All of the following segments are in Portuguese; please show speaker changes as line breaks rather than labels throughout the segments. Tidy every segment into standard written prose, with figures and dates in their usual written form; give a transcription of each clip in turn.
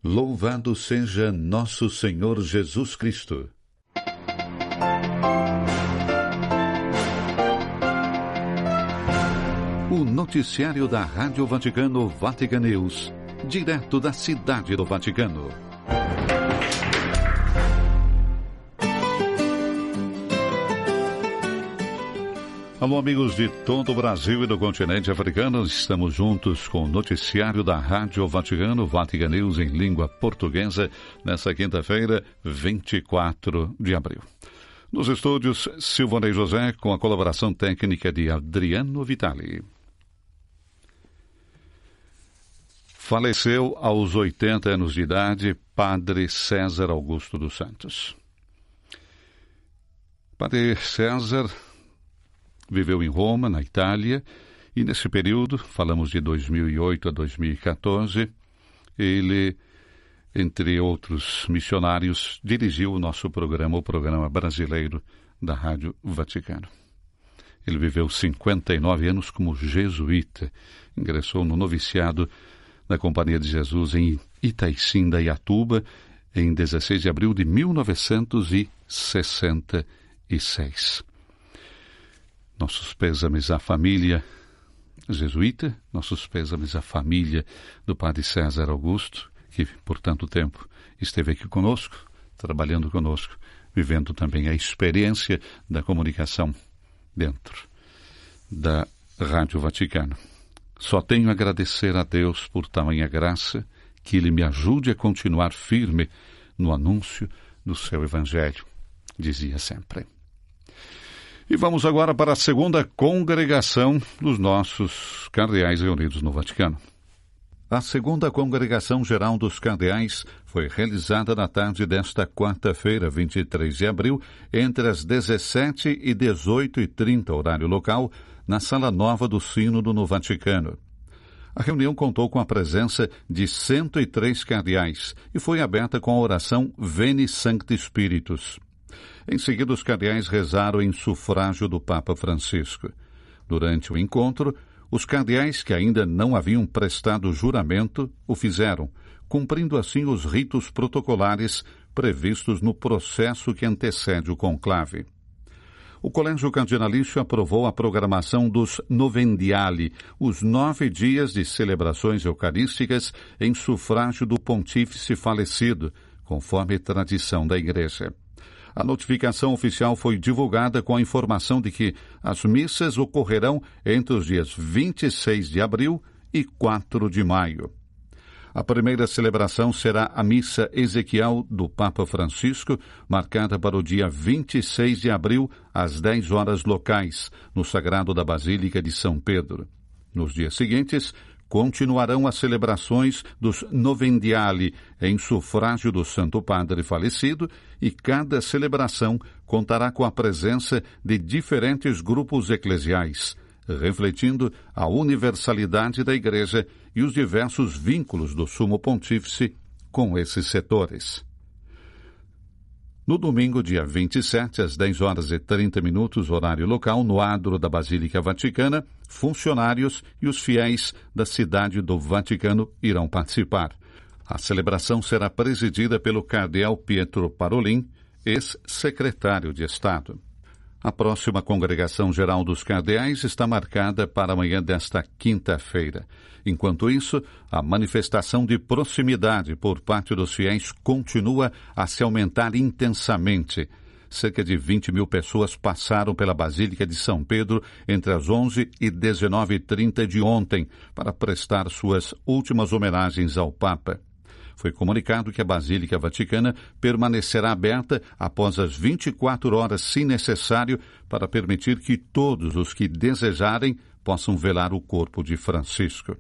Louvado seja nosso Senhor Jesus Cristo. O noticiário da Rádio Vaticano, Vatican News, direto da Cidade do Vaticano. Alô, amigos de todo o Brasil e do continente africano, estamos juntos com o noticiário da Rádio Vaticano, Vatican News em língua portuguesa, nesta quinta-feira, 24 de abril. Nos estúdios, Silvanei José, com a colaboração técnica de Adriano Vitali. Faleceu aos 80 anos de idade Padre César Augusto dos Santos. Padre César viveu em Roma, na Itália, e nesse período, falamos de 2008 a 2014, ele, entre outros missionários, dirigiu o nosso programa, o programa brasileiro da Rádio Vaticano. Ele viveu 59 anos como jesuíta, ingressou no noviciado da Companhia de Jesus em Itaicinda-Iatuba em 16 de abril de 1966. Nossos pêsames à família jesuíta, nossos pêsames à família do Padre César Augusto, que por tanto tempo esteve aqui conosco, trabalhando conosco, vivendo também a experiência da comunicação dentro da Rádio Vaticano. Só tenho a agradecer a Deus por tamanha graça, que Ele me ajude a continuar firme no anúncio do seu Evangelho, dizia sempre. E vamos agora para a segunda congregação dos nossos cardeais reunidos no Vaticano. A segunda congregação geral dos cardeais foi realizada na tarde desta quarta-feira, 23 de abril, entre as 17 e 18h30, horário local, na Sala Nova do Sínodo no Vaticano. A reunião contou com a presença de 103 cardeais e foi aberta com a oração Veni Sancti Spiritus. Em seguida, os cardeais rezaram em sufrágio do Papa Francisco. Durante o encontro, os cardeais que ainda não haviam prestado juramento o fizeram, cumprindo assim os ritos protocolares previstos no processo que antecede o conclave. O Colégio Cardinalício aprovou a programação dos Novendiali, os 9 dias de celebrações eucarísticas em sufrágio do pontífice falecido, conforme tradição da Igreja. A notificação oficial foi divulgada com a informação de que as missas ocorrerão entre os dias 26 de abril e 4 de maio. A primeira celebração será a Missa Ezequiel do Papa Francisco, marcada para o dia 26 de abril, às 10 horas locais, no Sagrado da Basílica de São Pedro. Nos dias seguintes, continuarão as celebrações dos Novendiali em sufrágio do Santo Padre falecido e cada celebração contará com a presença de diferentes grupos eclesiais, refletindo a universalidade da Igreja e os diversos vínculos do Sumo Pontífice com esses setores. No domingo, dia 27, às 10h30, horário local, no adro da Basílica Vaticana, funcionários e os fiéis da cidade do Vaticano irão participar. A celebração será presidida pelo cardeal Pietro Parolin, ex-secretário de Estado. A próxima congregação geral dos cardeais está marcada para amanhã desta quinta-feira. Enquanto isso, a manifestação de proximidade por parte dos fiéis continua a se aumentar intensamente. Cerca de 20 mil pessoas passaram pela Basílica de São Pedro entre as 11 e 19h30 de ontem para prestar suas últimas homenagens ao Papa. Foi comunicado que a Basílica Vaticana permanecerá aberta após as 24 horas, se necessário, para permitir que todos os que desejarem possam velar o corpo de Francisco.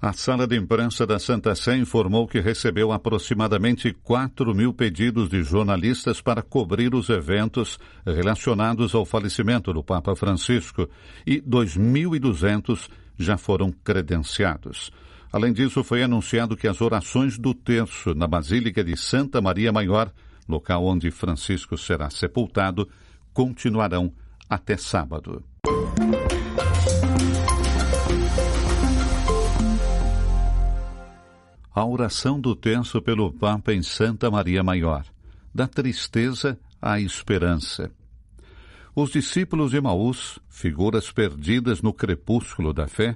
A sala de imprensa da Santa Sé informou que recebeu aproximadamente 4 mil pedidos de jornalistas para cobrir os eventos relacionados ao falecimento do Papa Francisco e 2.200 já foram credenciados. Além disso, foi anunciado que as orações do terço na Basílica de Santa Maria Maior, local onde Francisco será sepultado, continuarão até sábado. a oração do terço pelo Papa em Santa Maria Maior, da tristeza à esperança. Os discípulos de Emaús, figuras perdidas no crepúsculo da fé,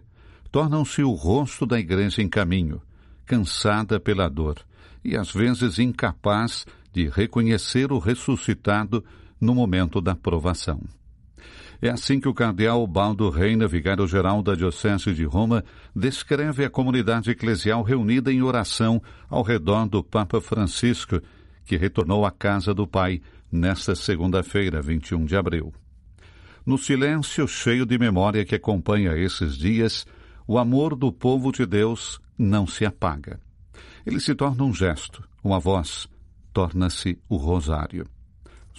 tornam-se o rosto da Igreja em caminho, cansada pela dor e às vezes incapaz de reconhecer o ressuscitado no momento da provação. É assim que o cardeal Baldo Reina, vigário-geral da Diocese de Roma, descreve a comunidade eclesial reunida em oração ao redor do Papa Francisco, que retornou à casa do Pai nesta segunda-feira, 21 de abril. No silêncio cheio de memória que acompanha esses dias, o amor do povo de Deus não se apaga. Ele se torna um gesto, uma voz, torna-se o rosário.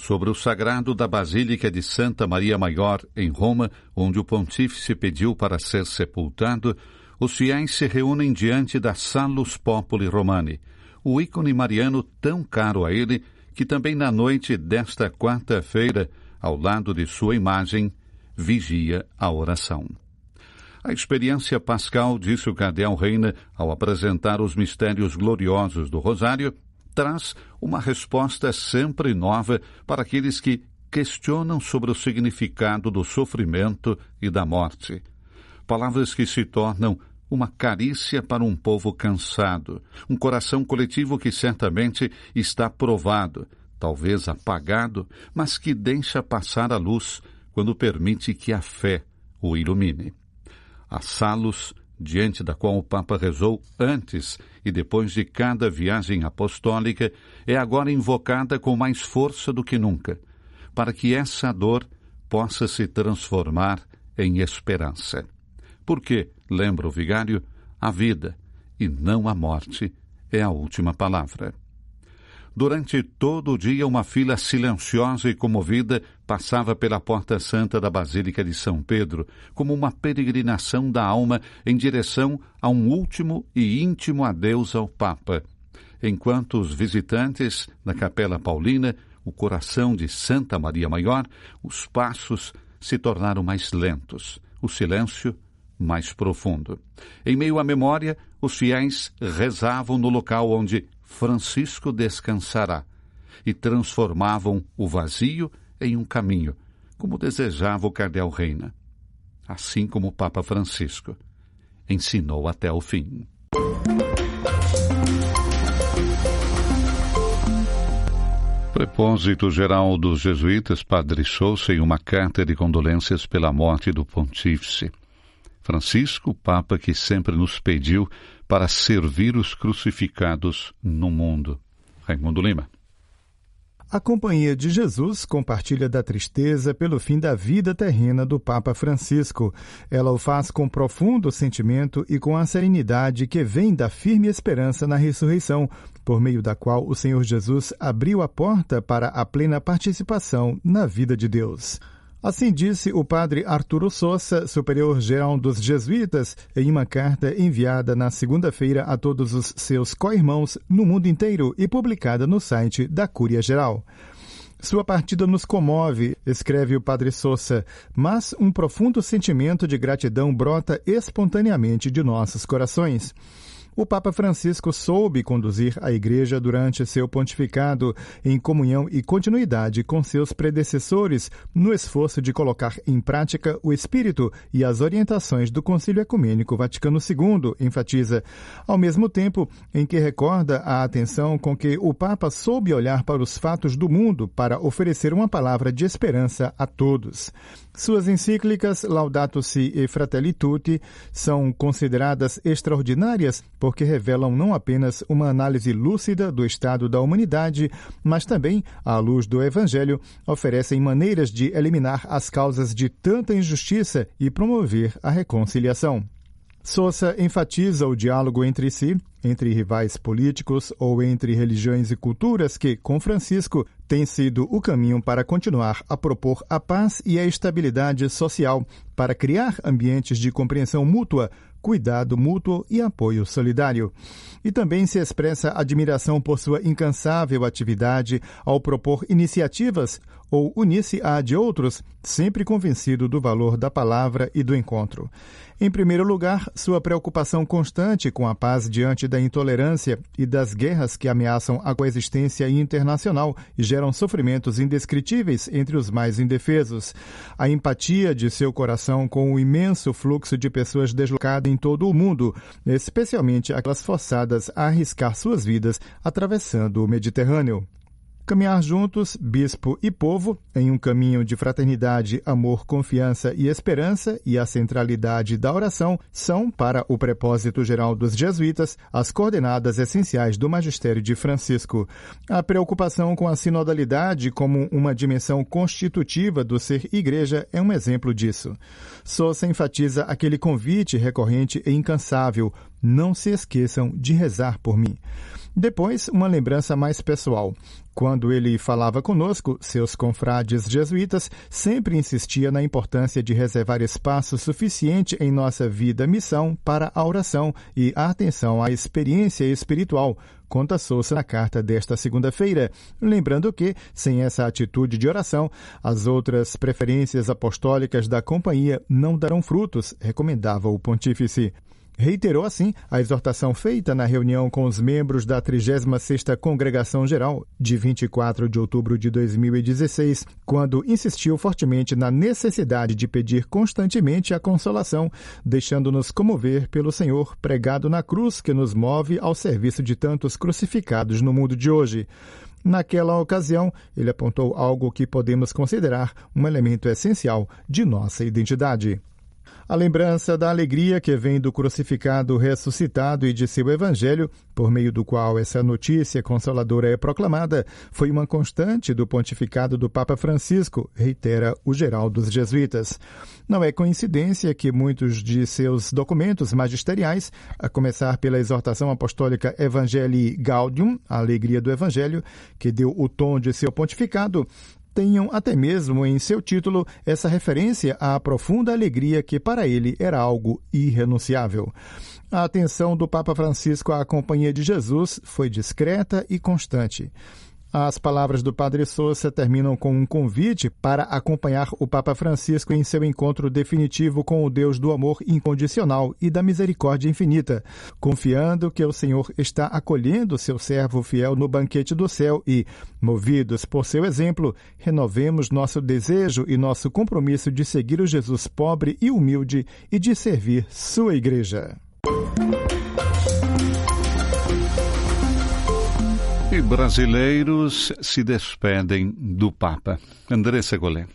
Sobre o sagrado da Basílica de Santa Maria Maior, em Roma, onde o pontífice pediu para ser sepultado, os fiéis se reúnem diante da Salus Populi Romani, o ícone mariano tão caro a ele, que também na noite desta quarta-feira, ao lado de sua imagem, vigia a oração. A experiência pascal, disse o cardeal Reina, ao apresentar os mistérios gloriosos do Rosário, traz uma resposta sempre nova para aqueles que questionam sobre o significado do sofrimento e da morte. Palavras que se tornam uma carícia para um povo cansado, um coração coletivo que certamente está provado, talvez apagado, mas que deixa passar a luz quando permite que a fé o ilumine. A Salus, diante da qual o Papa rezou antes e depois de cada viagem apostólica, é agora invocada com mais força do que nunca, para que essa dor possa se transformar em esperança. Porque, lembra o vigário, a vida, e não a morte, é a última palavra. Durante todo o dia, uma fila silenciosa e comovida passava pela Porta Santa da Basílica de São Pedro, como uma peregrinação da alma em direção a um último e íntimo adeus ao Papa, enquanto os visitantes da Capela Paulina, o coração de Santa Maria Maior, os passos se tornaram mais lentos, o silêncio mais profundo. Em meio à memória, os fiéis rezavam no local onde Francisco descansará e transformavam o vazio em um caminho, como desejava o cardeal Reina, assim como o Papa Francisco ensinou até o fim. Prepósito-geral dos jesuítas, Padre Sousa, em uma carta de condolências pela morte do pontífice. Francisco, Papa que sempre nos pediu para servir os crucificados no mundo. Raimundo Lima.
A Companhia de Jesus compartilha da tristeza pelo fim da vida terrena do Papa Francisco. Ela o faz com profundo sentimento e com a serenidade que vem da firme esperança na ressurreição, por meio da qual o Senhor Jesus abriu a porta para a plena participação na vida de Deus. Assim disse o padre Arturo Sousa, superior-geral dos jesuítas, em uma carta enviada na segunda-feira a todos os seus co-irmãos no mundo inteiro e publicada no site da Cúria-Geral. Sua partida nos comove, escreve o padre Sousa, mas um profundo sentimento de gratidão brota espontaneamente de nossos corações. O Papa Francisco soube conduzir a Igreja durante seu pontificado em comunhão e continuidade com seus predecessores no esforço de colocar em prática o espírito e as orientações do Concílio Ecumênico Vaticano II, enfatiza, ao mesmo tempo em que recorda a atenção com que o Papa soube olhar para os fatos do mundo para oferecer uma palavra de esperança a todos. Suas encíclicas Laudato Si e Fratelli Tutti são consideradas extraordinárias porque revelam não apenas uma análise lúcida do estado da humanidade, mas também, à luz do Evangelho, oferecem maneiras de eliminar as causas de tanta injustiça e promover a reconciliação. Sousa enfatiza o diálogo entre si, entre rivais políticos ou entre religiões e culturas que, com Francisco, tem sido o caminho para continuar a propor a paz e a estabilidade social, para criar ambientes de compreensão mútua, cuidado mútuo e apoio solidário. E também se expressa admiração por sua incansável atividade ao propor iniciativas ou unir-se à de outros, sempre convencido do valor da palavra e do encontro. Em primeiro lugar, sua preocupação constante com a paz diante da intolerância e das guerras que ameaçam a coexistência internacional e geram sofrimentos indescritíveis entre os mais indefesos. A empatia de seu coração com o imenso fluxo de pessoas deslocadas em todo o mundo, especialmente aquelas forçadas a arriscar suas vidas atravessando o Mediterrâneo. Caminhar juntos, bispo e povo, em um caminho de fraternidade, amor, confiança e esperança, e a centralidade da oração são, para o propósito geral dos jesuítas, as coordenadas essenciais do magistério de Francisco. A preocupação com a sinodalidade como uma dimensão constitutiva do ser igreja é um exemplo disso. Sousa enfatiza aquele convite recorrente e incansável: não se esqueçam de rezar por mim. Depois, uma lembrança mais pessoal. Quando ele falava conosco, seus confrades jesuítas sempre insistia na importância de reservar espaço suficiente em nossa vida-missão para a oração e a atenção à experiência espiritual, conta Sousa na carta desta segunda-feira, lembrando que, sem essa atitude de oração, as outras preferências apostólicas da companhia não darão frutos, recomendava o pontífice. Reiterou, assim, a exortação feita na reunião com os membros da 36ª Congregação Geral, de 24 de outubro de 2016, quando insistiu fortemente na necessidade de pedir constantemente a consolação, deixando-nos comover pelo Senhor pregado na cruz que nos move ao serviço de tantos crucificados no mundo de hoje. Naquela ocasião, ele apontou algo que podemos considerar um elemento essencial de nossa identidade. A lembrança da alegria que vem do crucificado ressuscitado e de seu evangelho, por meio do qual essa notícia consoladora é proclamada, foi uma constante do pontificado do Papa Francisco, reitera o geral dos jesuítas. Não é coincidência que muitos de seus documentos magisteriais, a começar pela exortação apostólica Evangelii Gaudium, a alegria do evangelho, que deu o tom de seu pontificado, tenham até mesmo em seu título essa referência à profunda alegria que para ele era algo irrenunciável. A atenção do Papa Francisco à Companhia de Jesus foi discreta e constante. As palavras do Padre Sousa terminam com um convite para acompanhar o Papa Francisco em seu encontro definitivo com o Deus do amor incondicional e da misericórdia infinita, confiando que o Senhor está acolhendo seu servo fiel no banquete do céu e, movidos por seu exemplo, renovemos nosso desejo e nosso compromisso de seguir o Jesus pobre e humilde e de servir sua Igreja.
E brasileiros se despedem do Papa. Andressa Golé.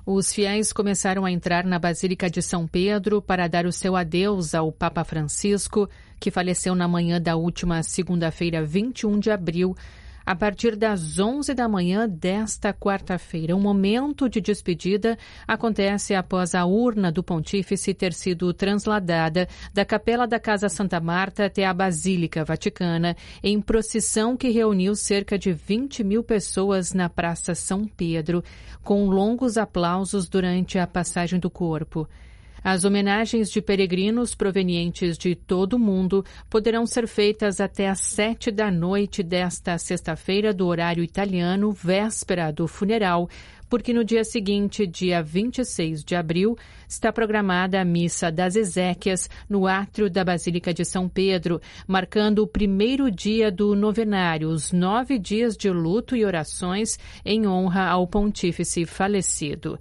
Os fiéis começaram a entrar na Basílica de São Pedro para dar o seu adeus ao Papa Francisco, que faleceu na manhã da última segunda-feira, 21 de abril, a partir das 11 da manhã desta quarta-feira. Um momento de despedida acontece após a urna do pontífice ter sido transladada da Capela da Casa Santa Marta até a Basílica Vaticana, em procissão que reuniu cerca de 20 mil pessoas na Praça São Pedro, com longos aplausos durante a passagem do corpo. As homenagens de peregrinos provenientes de todo o mundo poderão ser feitas até às 7 da noite desta sexta-feira do horário italiano, véspera do funeral, porque no dia seguinte, dia 26 de abril, está programada a Missa das Exéquias no átrio da Basílica de São Pedro, marcando o primeiro dia do novenário, os 9 dias de luto e orações em honra ao pontífice falecido.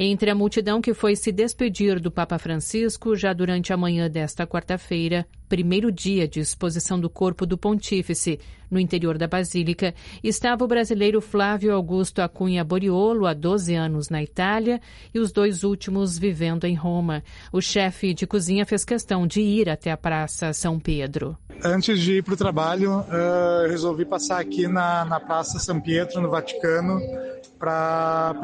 Entre a multidão que foi se despedir do Papa Francisco já durante a manhã desta quarta-feira, primeiro dia de exposição do corpo do pontífice no interior da Basílica, estava o brasileiro Flávio Augusto Acunha Boriolo, há 12 anos na Itália, e os 2 últimos vivendo em Roma. O chefe de cozinha fez questão de ir até a Praça São Pedro.
Antes de ir para o trabalho, resolvi passar aqui na Praça São Pietro, no Vaticano, para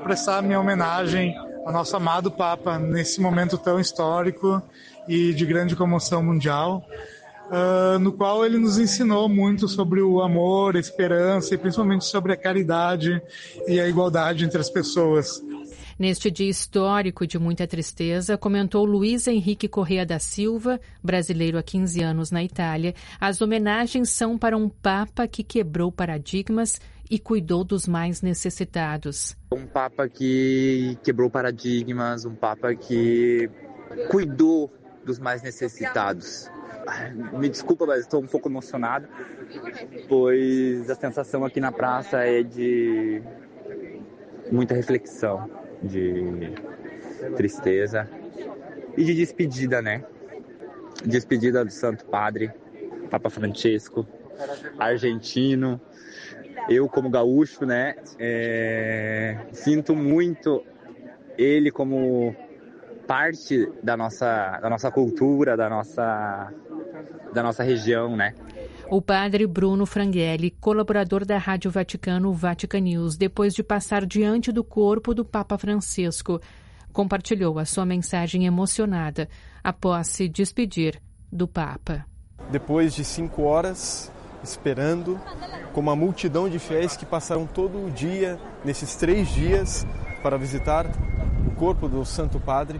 prestar minha homenagem ao nosso amado Papa nesse momento tão histórico e de grande comoção mundial, no qual ele nos ensinou muito sobre o amor, a esperança e principalmente sobre a caridade e a igualdade entre as pessoas.
Neste dia histórico de muita tristeza, comentou Luiz Henrique Correa da Silva, brasileiro há 15 anos na Itália, as homenagens são para um Papa que quebrou paradigmas e cuidou dos mais necessitados.
Um Papa que quebrou paradigmas, um Papa que cuidou dos mais necessitados. Me desculpa, mas estou um pouco emocionado, pois a sensação aqui na praça é de muita reflexão, de tristeza e de despedida, né? Despedida do Santo Padre, Papa Francisco, argentino. Eu, como gaúcho, né, sinto muito ele como parte da nossa cultura, da nossa região, né?
O padre Bruno Franghelli, colaborador da Rádio Vaticano, Vatican News, depois de passar diante do corpo do Papa Francisco, compartilhou a sua mensagem emocionada após se despedir do Papa.
Depois de 5 horas esperando, com uma multidão de fiéis que passaram todo o dia, nesses 3 dias, para visitar o corpo do Santo Padre.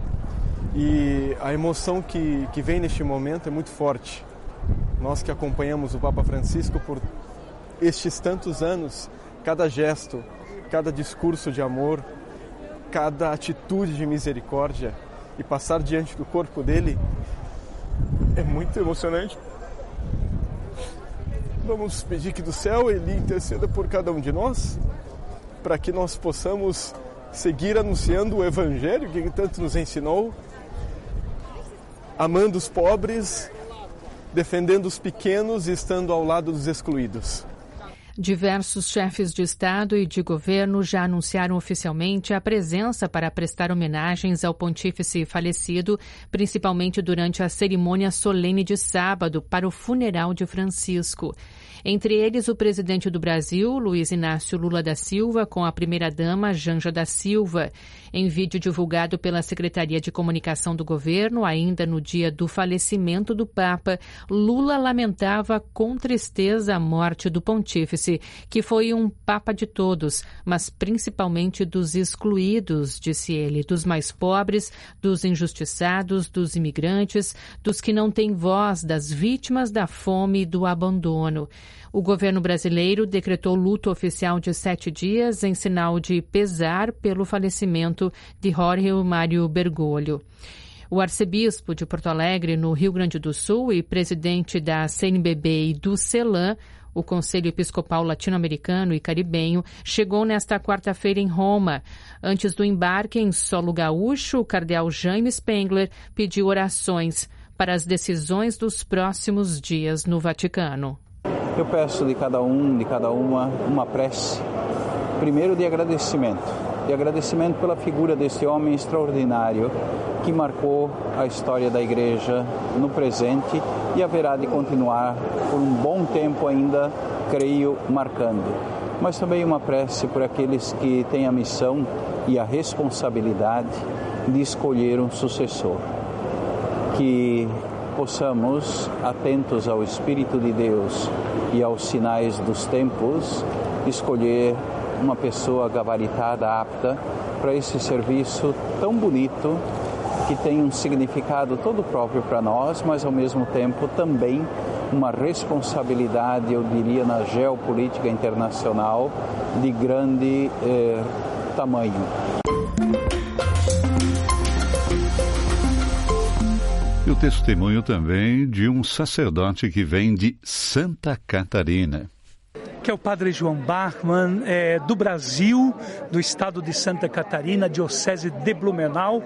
E a emoção que vem neste momento é muito forte. Nós que acompanhamos o Papa Francisco por estes tantos anos, cada gesto, cada discurso de amor, cada atitude de misericórdia, e passar diante do corpo dele é muito emocionante. Vamos pedir que do céu ele interceda por cada um de nós, para que nós possamos seguir anunciando o Evangelho que ele tanto nos ensinou, amando os pobres, defendendo os pequenos e estando ao lado dos excluídos.
Diversos chefes de Estado e de governo já anunciaram oficialmente a presença para prestar homenagens ao pontífice falecido, principalmente durante a cerimônia solene de sábado para o funeral de Francisco. Entre eles, o presidente do Brasil, Luiz Inácio Lula da Silva, com a primeira-dama, Janja da Silva. Em vídeo divulgado pela Secretaria de Comunicação do governo, ainda no dia do falecimento do Papa, Lula lamentava com tristeza a morte do pontífice, que foi um Papa de todos, mas principalmente dos excluídos, disse ele, dos mais pobres, dos injustiçados, dos imigrantes, dos que não têm voz, das vítimas da fome e do abandono. O governo brasileiro decretou luto oficial de 7 dias em sinal de pesar pelo falecimento de Jorge Mário Bergoglio. O arcebispo de Porto Alegre, no Rio Grande do Sul, e presidente da CNBB e do CELAM, o Conselho Episcopal Latino-Americano e Caribenho, chegou nesta quarta-feira em Roma. Antes do embarque em solo gaúcho, o cardeal Jaime Spengler pediu orações para as decisões dos próximos dias no Vaticano.
Eu peço de cada um, de cada uma prece, primeiro de agradecimento pela figura desse homem extraordinário que marcou a história da Igreja no presente e haverá de continuar por um bom tempo ainda, creio, marcando. Mas também uma prece por aqueles que têm a missão e a responsabilidade de escolher um sucessor. Que possamos, atentos ao Espírito de Deus e aos sinais dos tempos, escolher uma pessoa gabaritada, apta para esse serviço tão bonito, que tem um significado todo próprio para nós, mas ao mesmo tempo também uma responsabilidade, eu diria, na geopolítica internacional de grande tamanho.
E o testemunho também de um sacerdote que vem de Santa Catarina.
Que é o padre João Bachmann, do Brasil, do estado de Santa Catarina, diocese de Blumenau.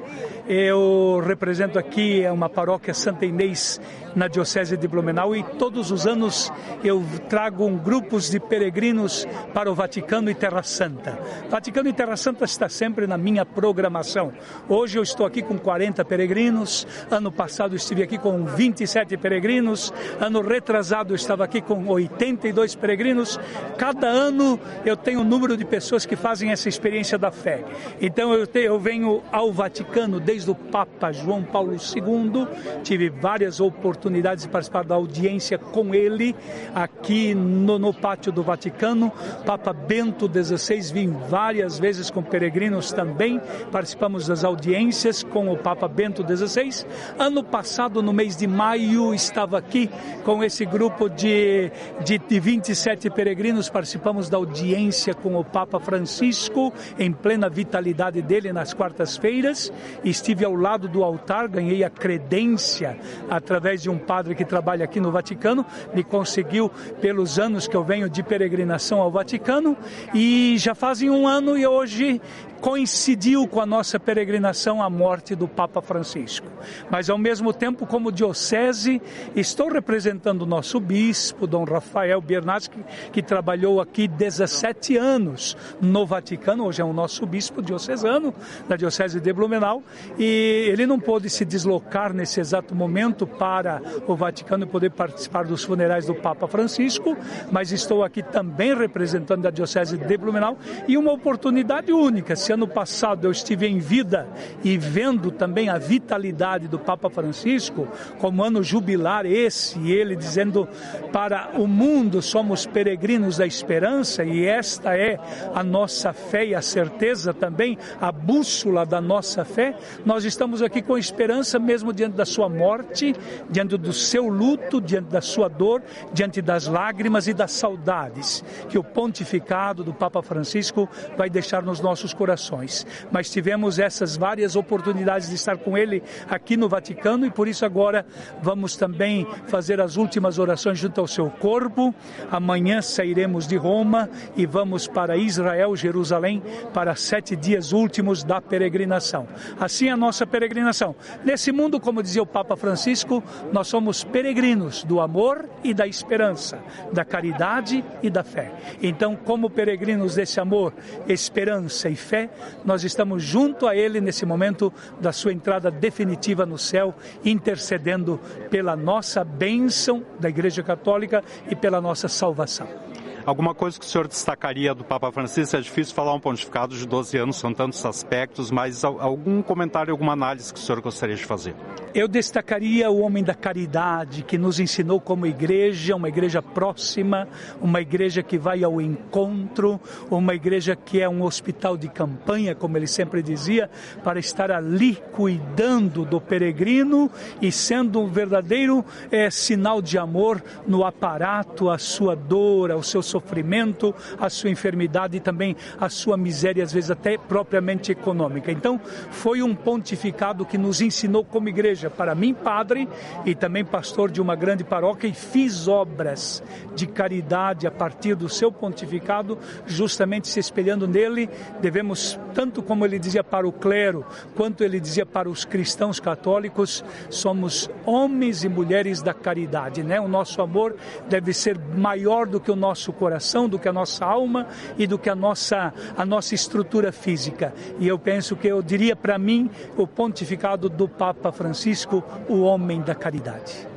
Eu represento aqui uma paróquia Santa Inês na diocese de Blumenau e todos os anos eu trago grupos de peregrinos para o Vaticano e Terra Santa. Vaticano e Terra Santa está sempre na minha programação. Hoje eu estou aqui com 40 peregrinos, ano passado estive aqui com 27 peregrinos, ano retrasado eu estava aqui com 82 peregrinos. Cada ano eu tenho um número de pessoas que fazem essa experiência da fé. Então eu venho ao Vaticano desde o Papa João Paulo II, tive várias oportunidades oportunidade de participar da audiência com ele aqui no Pátio do Vaticano. Papa Bento XVI, vim várias vezes com peregrinos também, participamos das audiências com o Papa Bento XVI. Ano passado, no mês de maio, estava aqui com esse grupo de 27 peregrinos, participamos da audiência com o Papa Francisco, em plena vitalidade dele, nas quartas-feiras. Estive ao lado do altar, ganhei a credência através de um padre que trabalha aqui no Vaticano, me conseguiu pelos anos que eu venho de peregrinação ao Vaticano, e já fazem um ano e hoje coincidiu com a nossa peregrinação a morte do Papa Francisco. Mas ao mesmo tempo, como diocese, estou representando o nosso bispo, Dom Rafael Bernardes, que trabalhou aqui 17 anos no Vaticano, hoje é o nosso bispo diocesano da Diocese de Blumenau, e ele não pôde se deslocar nesse exato momento para o Vaticano e poder participar dos funerais do Papa Francisco, mas estou aqui também representando a Diocese de Blumenau, e uma oportunidade única. Ano passado eu estive em vida e vendo também a vitalidade do Papa Francisco, como ano jubilar esse, e ele dizendo para o mundo: somos peregrinos da esperança, e esta é a nossa fé e a certeza também, a bússola da nossa fé. Nós estamos aqui com esperança mesmo diante da sua morte, diante do seu luto, diante da sua dor, diante das lágrimas e das saudades que o pontificado do Papa Francisco vai deixar nos nossos corações. Mas tivemos essas várias oportunidades de estar com ele aqui no Vaticano, e por isso agora vamos também fazer as últimas orações junto ao seu corpo. Amanhã sairemos de Roma e vamos para Israel, Jerusalém, para 7 dias últimos da peregrinação. Assim a nossa peregrinação. Nesse mundo, como dizia o Papa Francisco, nós somos peregrinos do amor e da esperança, da caridade e da fé. Então, como peregrinos desse amor, esperança e fé, nós estamos junto a ele nesse momento da sua entrada definitiva no céu, intercedendo pela nossa bênção da Igreja Católica e pela nossa salvação.
Alguma coisa que o senhor destacaria do Papa Francisco? É difícil falar um pontificado de 12 anos, são tantos aspectos, mas algum comentário, alguma análise que o senhor gostaria de fazer?
Eu destacaria o homem da caridade, que nos ensinou como igreja, uma igreja próxima, uma igreja que vai ao encontro, uma igreja que é um hospital de campanha, como ele sempre dizia, para estar ali cuidando do peregrino e sendo um verdadeiro sinal de amor no aparato, a sua dor, ao seu sofrimento, a sua enfermidade e também a sua miséria, às vezes até propriamente econômica. Então, foi um pontificado que nos ensinou como igreja. Para mim, padre e também pastor de uma grande paróquia, e fiz obras de caridade a partir do seu pontificado, justamente se espelhando nele. Devemos, tanto como ele dizia para o clero, quanto ele dizia para os cristãos católicos, somos homens e mulheres da caridade, né? O nosso amor deve ser maior do que o nosso coração, do que a nossa alma e do que a nossa estrutura física. E eu penso que eu diria para mim o pontificado do Papa Francisco, o homem da caridade.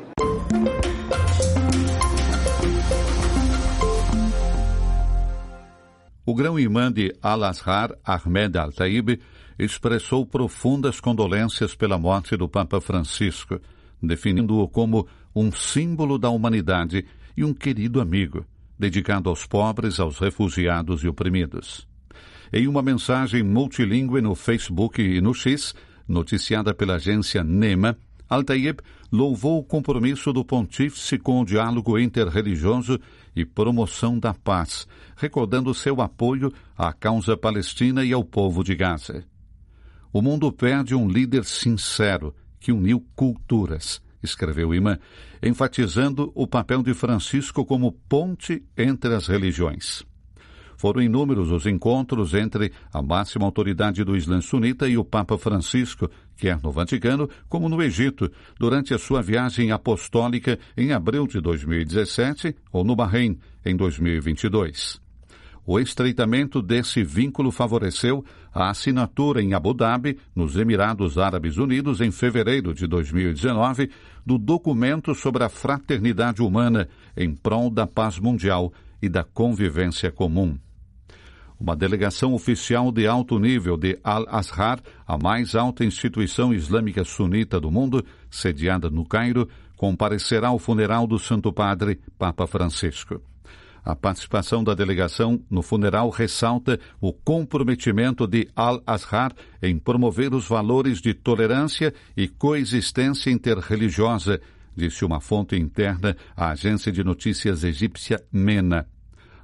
O grão-irmã de Al-Azhar, Ahmed Al-Taib, expressou profundas condolências pela morte do Papa Francisco, definindo-o como um símbolo da humanidade e um querido amigo, dedicado aos pobres, aos refugiados e oprimidos. Em uma mensagem multilingüe no Facebook e no X, noticiada pela agência NEMA, Al-Taib louvou o compromisso do pontífice com o diálogo interreligioso e promoção da paz, recordando seu apoio à causa palestina e ao povo de Gaza. O mundo perde um líder sincero que uniu culturas, escreveu o imã, enfatizando o papel de Francisco como ponte entre as religiões. Foram inúmeros os encontros entre a máxima autoridade do Islã sunita e o Papa Francisco, quer no Vaticano como no Egito, durante a sua viagem apostólica em abril de 2017 ou no Bahrein, em 2022. O estreitamento desse vínculo favoreceu a assinatura em Abu Dhabi, nos Emirados Árabes Unidos, em fevereiro de 2019, do documento sobre a fraternidade humana em prol da paz mundial e da convivência comum. Uma delegação oficial de alto nível de Al-Azhar, a mais alta instituição islâmica sunita do mundo, sediada no Cairo, comparecerá ao funeral do Santo Padre Papa Francisco. A participação da delegação no funeral ressalta o comprometimento de Al-Azhar em promover os valores de tolerância e coexistência interreligiosa, disse uma fonte interna à agência de notícias egípcia MENA.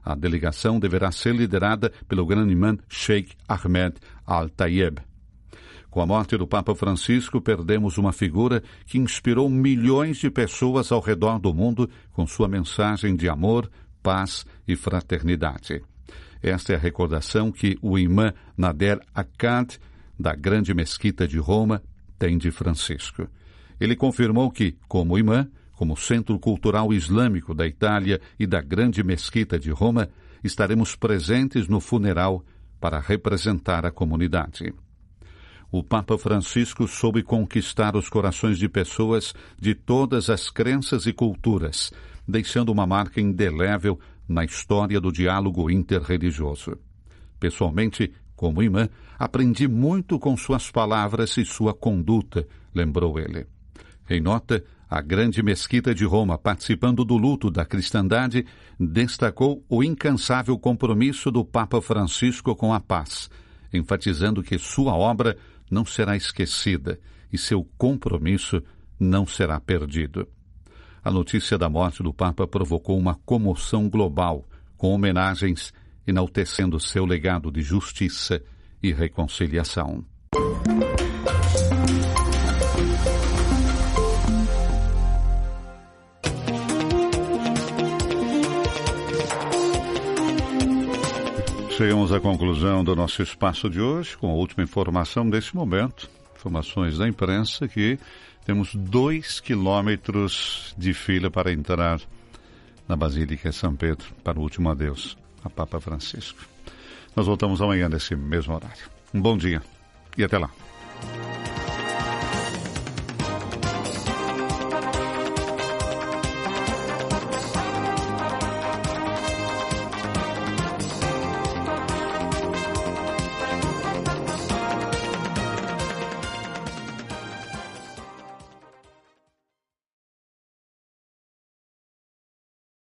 A delegação deverá ser liderada pelo grande imã Sheikh Ahmed Al-Tayeb. Com a morte do Papa Francisco, perdemos uma figura que inspirou milhões de pessoas ao redor do mundo com sua mensagem de amor, paz e fraternidade. Esta é a recordação que o imã Nader Akkad, da Grande Mesquita de Roma, tem de Francisco. Ele confirmou que, como imã, como Centro Cultural Islâmico da Itália e da Grande Mesquita de Roma, estaremos presentes no funeral para representar a comunidade. O Papa Francisco soube conquistar os corações de pessoas de todas as crenças e culturas, deixando uma marca indelével na história do diálogo interreligioso. Pessoalmente, como imã, aprendi muito com suas palavras e sua conduta, lembrou ele. Em nota, a Grande Mesquita de Roma, participando do luto da cristandade, destacou o incansável compromisso do Papa Francisco com a paz, enfatizando que sua obra não será esquecida e seu compromisso não será perdido. A notícia da morte do Papa provocou uma comoção global, com homenagens enaltecendo seu legado de justiça e reconciliação. Chegamos à conclusão do nosso espaço de hoje, com a última informação desse momento. Informações da imprensa que temos 2 quilômetros de fila para entrar na Basílica São Pedro para o último adeus a Papa Francisco. Nós voltamos amanhã nesse mesmo horário. Um bom dia e até lá.